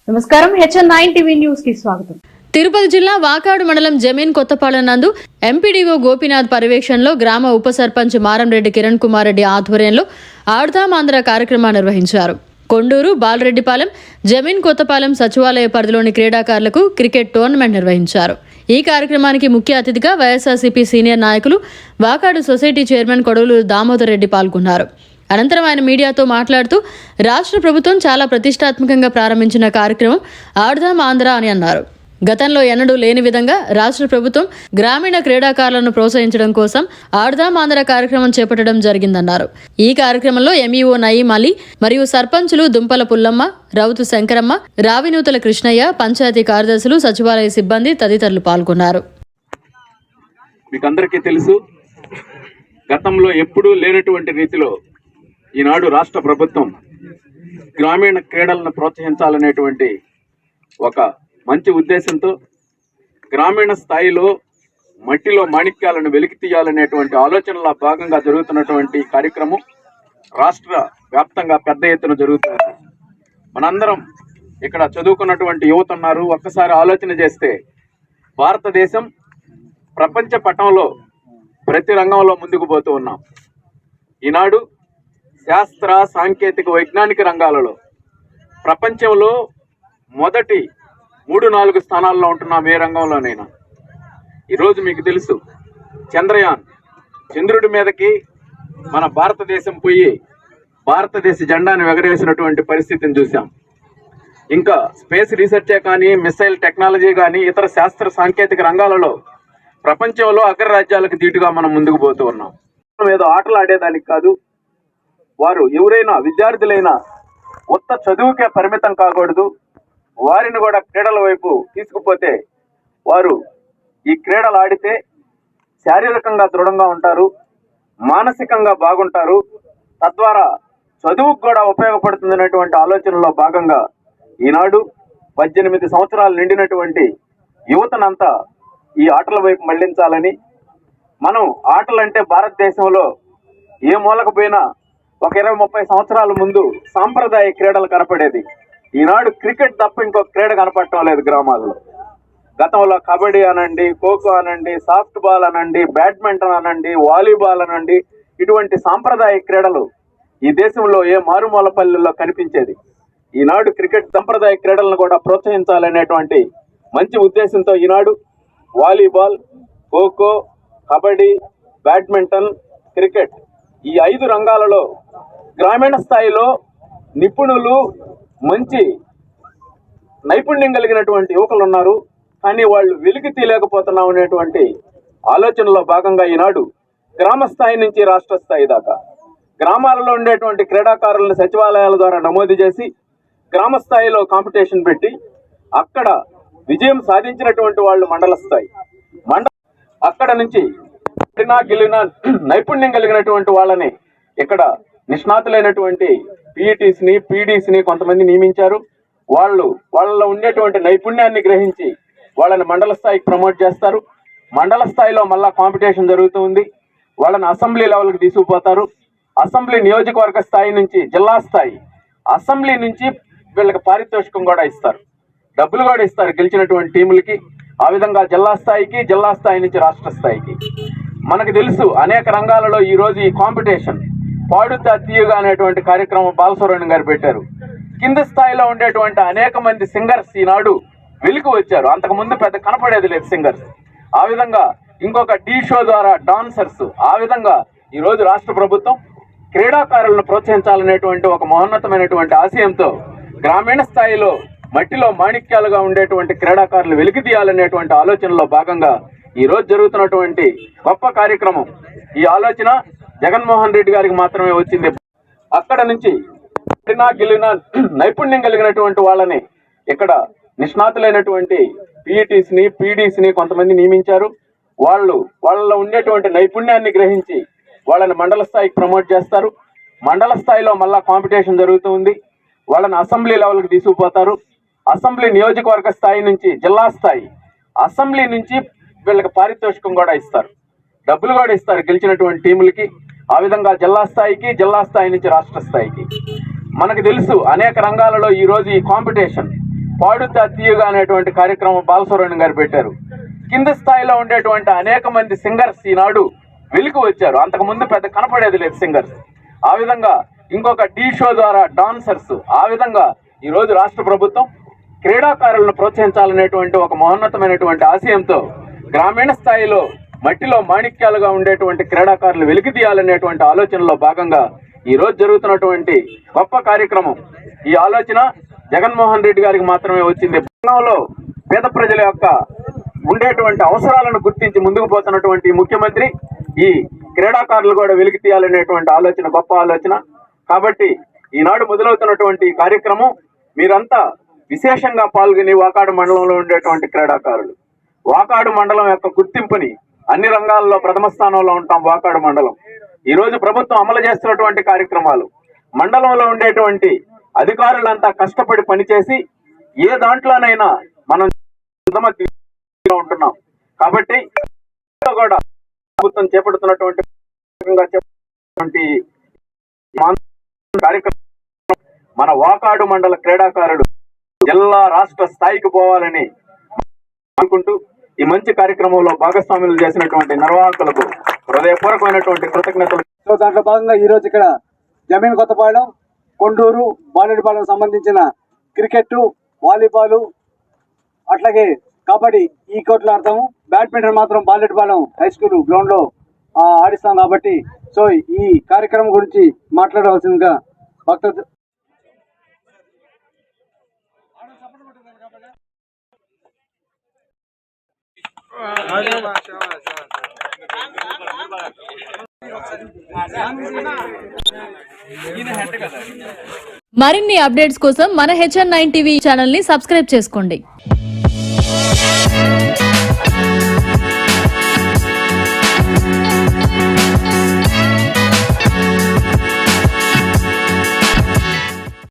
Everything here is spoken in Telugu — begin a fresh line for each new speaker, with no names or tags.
నమస్కారం, HN9 టీవీ న్యూస్ కి స్వాగతం.
తిరుపతి జిల్లా వాకాడు మండలం జమీన్ కొత్తపాలెం నందు ఎంపీడీఓ గోపీనాథ్ పర్యవేక్షణలో గ్రామ ఉప సర్పంచ్ మారంరెడ్డి కిరణ్ కుమార్ రెడ్డి ఆధ్వర్యంలో ఆడదాం ఆంధ్ర కార్యక్రమాన్ని నిర్వహించారు. కొండూరు, బాలరెడ్డిపాలెం, జమీన్ కొత్తపాలెం సచివాలయ పరిధిలోని క్రీడాకారులకు క్రికెట్ టోర్నమెంట్ నిర్వహించారు. ఈ కార్యక్రమానికి ముఖ్య అతిథిగా వైఎస్ఆర్సీపీ సీనియర్ నాయకులు వాకాడు సొసైటీ చైర్మన్ కొడవలూరు దామోదర్ రెడ్డి పాల్గొన్నారు. అనంతరం ఆయన మీడియాతో మాట్లాడుతూ రాష్ట్ర ప్రభుత్వం చాలా ప్రతిష్టాత్మకంగా ప్రారంభించిన కార్యక్రమం ఆడదాం ఆంధ్ర అని అన్నారు. గతంలో ఎన్నడూ లేని విధంగా రాష్ట్ర ప్రభుత్వం గ్రామీణ క్రీడాకారులను ప్రోత్సహించడం కోసం ఆడదాం ఆంధ్ర కార్యక్రమం చేపట్టడం జరిగిందన్నారు. ఈ కార్యక్రమంలో ఎంఈఓ నయీం అలీ మరియు సర్పంచులు దుంపల పుల్లమ్మ, రౌతు శంకరమ్మ, రావినూతల కృష్ణయ్య, పంచాయతీ కార్యదర్శులు, సచివాలయ సిబ్బంది తదితరులు పాల్గొన్నారు.
మీకందరికీ తెలుసు, గతంలో ఎప్పుడూ లేనటువంటి రీతిలో ఈనాడు రాష్ట్ర ప్రభుత్వం గ్రామీణ క్రీడలను ప్రోత్సహించాలనేటువంటి ఒక మంచి ఉద్దేశంతో గ్రామీణ స్థాయిలో మట్టిలో మాణిక్యాలను వెలికి తీయాలనేటువంటి ఆలోచనలో భాగంగా జరుగుతున్నటువంటి కార్యక్రమం రాష్ట్ర వ్యాప్తంగా పెద్ద ఎత్తున జరుగుతుంది. మనందరం ఇక్కడ చదువుకున్నటువంటి యువత ఉన్నారు. ఒక్కసారి ఆలోచన చేస్తే భారతదేశం ప్రపంచ పటంలో ప్రతి రంగంలో ముందుకు పోతూ ఉన్నాం. ఈనాడు శాస్త్ర, సాంకేతిక, వైజ్ఞానిక రంగాలలో ప్రపంచంలో మొదటి 3-4 స్థానాల్లో ఉంటున్నాం ఏ రంగంలోనైనా. ఈరోజు మీకు తెలుసు, చంద్రయాన్ చంద్రుడి మీదకి మన భారతదేశం పోయి భారతదేశ జెండాను ఎగరేసినటువంటి పరిస్థితిని చూసాం. ఇంకా స్పేస్ రీసెర్చే కానీ, మిసైల్ టెక్నాలజీ కానీ, ఇతర శాస్త్ర సాంకేతిక రంగాలలో ప్రపంచంలో అగ్రరాజ్యాలకు ధీటుగా మనం ముందుకు పోతూ ఉన్నాం. ఏదో ఆటలు ఆడేదానికి కాదు, వారు ఎవరైనా విద్యార్థులైనా ఉత్త చదువుకే పరిమితం కాకూడదు. వారిని కూడా క్రీడల వైపు తీసుకుపోతే వారు ఈ క్రీడలు ఆడితే శారీరకంగా దృఢంగా ఉంటారు, మానసికంగా బాగుంటారు, తద్వారా చదువుకు కూడా ఉపయోగపడుతుందనేటువంటి ఆలోచనలో భాగంగా ఈనాడు 18 సంవత్సరాలు నిండినటువంటి యువతనంతా ఈ ఆటల వైపు మళ్లించాలని, మనం ఆటలంటే భారతదేశంలో ఏ మూలకు పోయినా ఒక 20-30 సంవత్సరాల ముందు సాంప్రదాయ క్రీడలు కనపడేది. ఈనాడు క్రికెట్ తప్ప ఇంకో క్రీడ కనపడటం లేదు గ్రామాల్లో. గతంలో కబడ్డీ అనండి, ఖోఖో అనండి, సాఫ్ట్ బాల్ అనండి, బ్యాడ్మింటన్ అనండి, వాలీబాల్ అనండి, ఇటువంటి సాంప్రదాయ క్రీడలు ఈ దేశంలో ఏ మారుమూల పల్లెల్లో కనిపించేది. ఈనాడు క్రికెట్ సంప్రదాయ క్రీడలను కూడా ప్రోత్సహించాలనేటువంటి మంచి ఉద్దేశంతో ఈనాడు volleyball, kho kho, kabaddi, badminton, cricket ఈ 5 రంగాలలో గ్రామీణ స్థాయిలో నిపుణులు, మంచి నైపుణ్యం కలిగినటువంటి యువకులు ఉన్నారు. కానీ వాళ్ళు వెలికి తీయలేకపోతున్నాం అనేటువంటి ఆలోచనలో భాగంగా ఈనాడు గ్రామ స్థాయి నుంచి రాష్ట్ర స్థాయి దాకా గ్రామాలలో ఉండేటువంటి క్రీడాకారులను సచివాలయాల ద్వారా నమోదు చేసి గ్రామ స్థాయిలో కాంపిటీషన్ పెట్టి అక్కడ విజయం సాధించినటువంటి వాళ్ళు మండల స్థాయి, అక్కడ నుంచి గెలిన నైపుణ్యం కలిగినటువంటి వాళ్ళని ఇక్కడ నిష్ణాతులైనటువంటి పీఈటీస్ని, పీడీస్ని కొంతమంది నియమించారు. వాళ్ళలో ఉండేటువంటి నైపుణ్యాన్ని గ్రహించి వాళ్ళని మండల స్థాయికి ప్రమోట్ చేస్తారు. మండల స్థాయిలో మళ్ళా కాంపిటీషన్ జరుగుతుంది. వాళ్ళని అసెంబ్లీ లెవెల్కి తీసుకుపోతారు. అసెంబ్లీ నియోజకవర్గ స్థాయి నుంచి జిల్లా స్థాయి, అసెంబ్లీ నుంచి వీళ్ళకి పారితోషికం కూడా ఇస్తారు, డబ్బులు కూడా ఇస్తారు గెలిచినటువంటి టీములకి. ఆ విధంగా జిల్లా స్థాయికి, జిల్లా స్థాయి నుంచి రాష్ట్ర స్థాయికి. మనకు తెలుసు, అనేక రంగాలలో ఈరోజు ఈ కాంపిటీషన్ పాడుతా తీయగా అనేటువంటి కార్యక్రమం బాలసుబ్రహ్మణ్యం గారు పెట్టారు. కింది స్థాయిలో ఉండేటువంటి అనేక మంది సింగర్స్ ఈనాడు వెలికి వచ్చారు. అంతకుముందు పెద్ద కనపడేది లేదు సింగర్స్. ఆ విధంగా ఇంకొక టీ షో ద్వారా డాన్సర్స్, ఆ విధంగా ఈరోజు రాష్ట్ర ప్రభుత్వం క్రీడాకారులను ప్రోత్సహించాలనేటువంటి ఒక మహోన్నతమైనటువంటి ఆశయంతో గ్రామీణ స్థాయిలో మట్టిలో మాణిక్యాలుగా ఉండేటువంటి క్రీడాకారులు వెలికి తీయాలనేటువంటి ఆలోచనలో భాగంగా ఈరోజు జరుగుతున్నటువంటి గొప్ప కార్యక్రమం. ఈ ఆలోచన జగన్మోహన్ రెడ్డి గారికి మాత్రమే వచ్చింది. అక్కడ నుంచి గెలిన నైపుణ్యం కలిగినటువంటి వాళ్ళని ఇక్కడ నిష్ణాతులైనటువంటి పీఈటీస్ని, పీడీస్ని కొంతమంది నియమించారు. వాళ్ళలో ఉండేటువంటి నైపుణ్యాన్ని గ్రహించి వాళ్ళని మండల స్థాయికి ప్రమోట్ చేస్తారు. మండల స్థాయిలో మళ్ళా కాంపిటీషన్ జరుగుతుంది. వాళ్ళని అసెంబ్లీ లెవెల్కి తీసుకుపోతారు. అసెంబ్లీ నియోజకవర్గ స్థాయి నుంచి జిల్లా స్థాయి, అసెంబ్లీ నుంచి వీళ్ళకి పారితోషికం కూడా ఇస్తారు, డబ్బులు కూడా ఇస్తారు గెలిచినటువంటి టీములకి. ఆ విధంగా జిల్లా స్థాయికి, జిల్లా స్థాయి నుంచి రాష్ట్ర స్థాయికి. మనకు తెలుసు, అనేక రంగాలలో ఈరోజు ఈ కాంపిటీషన్ పాడుతా తీయగా అనేటువంటి కార్యక్రమం బాలసుబ్రహ్మణ్యం గారు పెట్టారు. కింది స్థాయిలో ఉండేటువంటి అనేక మంది సింగర్స్ ఈనాడు వెలికి వచ్చారు. అంతకు ముందు పెద్ద కనపడేది లేదు సింగర్స్. ఆ విధంగా ఇంకొక టీ షో ద్వారా డాన్సర్స్, ఆ విధంగా ఈరోజు రాష్ట్ర ప్రభుత్వం క్రీడాకారులను ప్రోత్సహించాలనేటువంటి ఒక మహోన్నతమైనటువంటి ఆశయంతో గ్రామీణ స్థాయిలో మట్టిలో మాణిక్యాలుగా ఉండేటువంటి క్రీడాకారులు వెలికి తీయాలనేటువంటి ఆలోచనలో భాగంగా ఈ రోజు జరుగుతున్నటువంటి గొప్ప కార్యక్రమం. ఈ ఆలోచన జగన్మోహన్ రెడ్డి గారికి మాత్రమే వచ్చింది. గ్రామంలో పేద ప్రజల యొక్క ఉండేటువంటి అవసరాలను గుర్తించి ముందుకు పోతున్నటువంటి ముఖ్యమంత్రి ఈ క్రీడాకారులు కూడా వెలికి తీయాలనేటువంటి ఆలోచన గొప్ప ఆలోచన. కాబట్టి ఈనాడు మొదలవుతున్నటువంటి ఈ కార్యక్రమం మీరంతా విశేషంగా పాల్గొని వాకాడు మండలంలో ఉండేటువంటి క్రీడాకారులు, వాకాడు మండలం యొక్క గుర్తింపుని అన్ని రంగాల్లో ప్రథమ స్థానంలో ఉంటాం. వాకాడు మండలం ఈ రోజు ప్రభుత్వం అమలు చేస్తున్నటువంటి కార్యక్రమాలు, మండలంలో ఉండేటువంటి అధికారులంతా కష్టపడి పనిచేసి ఏ దాంట్లోనైనా మనం ఉంటున్నాం. కాబట్టి కూడా ప్రభుత్వం చేపడుతున్నటువంటి కార్యక్రమం మన వాకాడు మండల క్రీడాకారులు జిల్లా రాష్ట్ర స్థాయికి పోవాలని అనుకుంటూ ఈ మంచి కార్యక్రమంలో భాగస్వాములు చేసినటువంటి నిర్వాహకులకు హృదయపూర్వకమైనటువంటి కృతజ్ఞతలు.
సో దాంట్లో భాగంగా ఈ రోజు ఇక్కడ జమీన్ కొత్తపాలెం, కొండూరు, బాలెడిపాలెం సంబంధించిన క్రికెట్, వాలీబాల్, అట్లాగే కబడ్డీ ఈ కోట్లు ఆడతాము. బ్యాడ్మింటన్ మాత్రం బాలెడిపాలెం హై స్కూల్ గ్రౌండ్ లో ఆడిస్తాం. కాబట్టి సో ఈ కార్యక్రమం గురించి మాట్లాడవలసిందిగా భక్త
మరిన్ని అప్డేట్స్ కోసం మన HN9 టీవీ ఛానల్ ని సబ్స్క్రైబ్ చేసుకోండి.